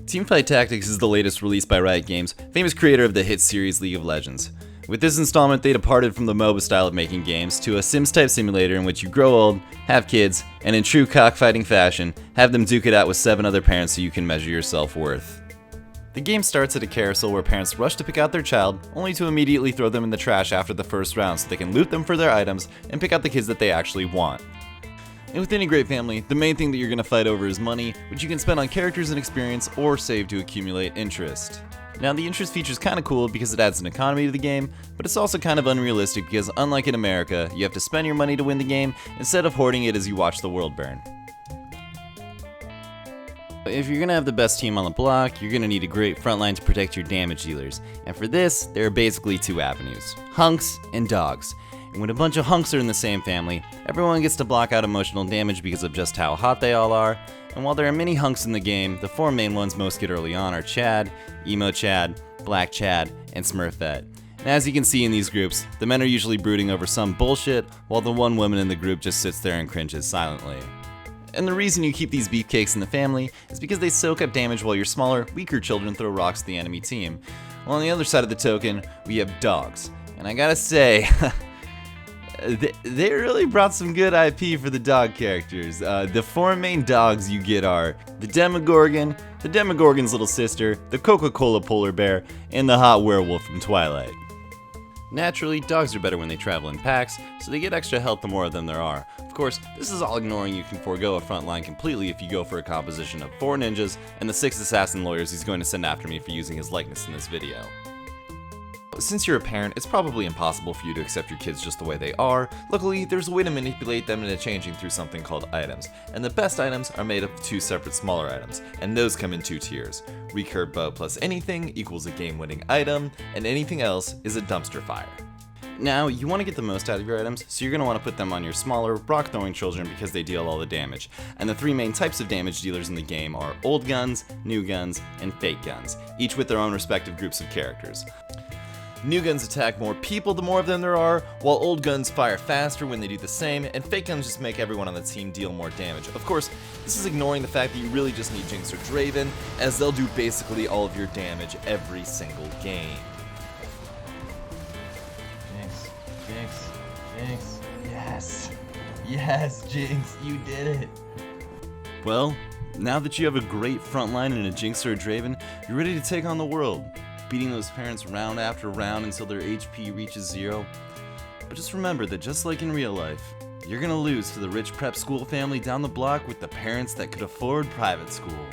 Teamfight Tactics is the latest release by Riot Games, famous creator of the hit series League of Legends. With this installment, they departed from the MOBA style of making games to a Sims-type simulator in which you grow old, have kids, and in true cockfighting fashion, have them duke it out with 7 other parents so you can measure your self-worth. The game starts at a carousel where parents rush to pick out their child, only to immediately throw them in the trash after the first round so they can loot them for their items and pick out the kids that they actually want. And with any great family, the main thing that you're going to fight over is money, which you can spend on characters and experience or save to accumulate interest. Now, the interest feature is kind of cool because it adds an economy to the game, but it's also kind of unrealistic because unlike in America, you have to spend your money to win the game instead of hoarding it as you watch the world burn. If you're going to have the best team on the block, you're going to need a great front line to protect your damage dealers. And for this, there are basically 2 avenues: hunks and dogs. And when a bunch of hunks are in the same family, everyone gets to block out emotional damage because of just how hot they all are. And while there are many hunks in the game, the 4 main ones most get early on are Chad, Emo Chad, Black Chad, and Smurfette. And as you can see in these groups, the men are usually brooding over some bullshit, while the one woman in the group just sits there and cringes silently. And the reason you keep these beefcakes in the family is because they soak up damage while your smaller, weaker children throw rocks at the enemy team. While on the other side of the token, we have dogs. And I gotta say, they really brought some good IP for the dog characters. The 4 main dogs you get are the Demogorgon, the Demogorgon's little sister, the Coca-Cola polar bear, and the hot werewolf from Twilight. Naturally, dogs are better when they travel in packs, so they get extra health the more of them there are. Of course, this is all ignoring you can forego a front line completely if you go for a composition of 4 ninjas and the 6 assassin lawyers he's going to send after me for using his likeness in this video. Since you're a parent, it's probably impossible for you to accept your kids just the way they are. Luckily, there's a way to manipulate them into changing through something called items. And the best items are made up of 2 separate smaller items, and those come in 2 tiers. Recurve bow plus anything equals a game-winning item, and anything else is a dumpster fire. Now, you want to get the most out of your items, so you're going to want to put them on your smaller, rock-throwing children because they deal all the damage. And the 3 main types of damage dealers in the game are old guns, new guns, and fake guns, each with their own respective groups of characters. New guns attack more people the more of them there are, while old guns fire faster when they do the same, and fake guns just make everyone on the team deal more damage. Of course, this is ignoring the fact that you really just need Jinx or Draven, as they'll do basically all of your damage every single game. Jinx, yes, Jinx, you did it. Well, now that you have a great front line and a Jinx or a Draven, you're ready to take on the world, beating those parents round after round until their HP reaches 0. But just remember that just like in real life, you're gonna lose to the rich prep school family down the block with the parents that could afford private school.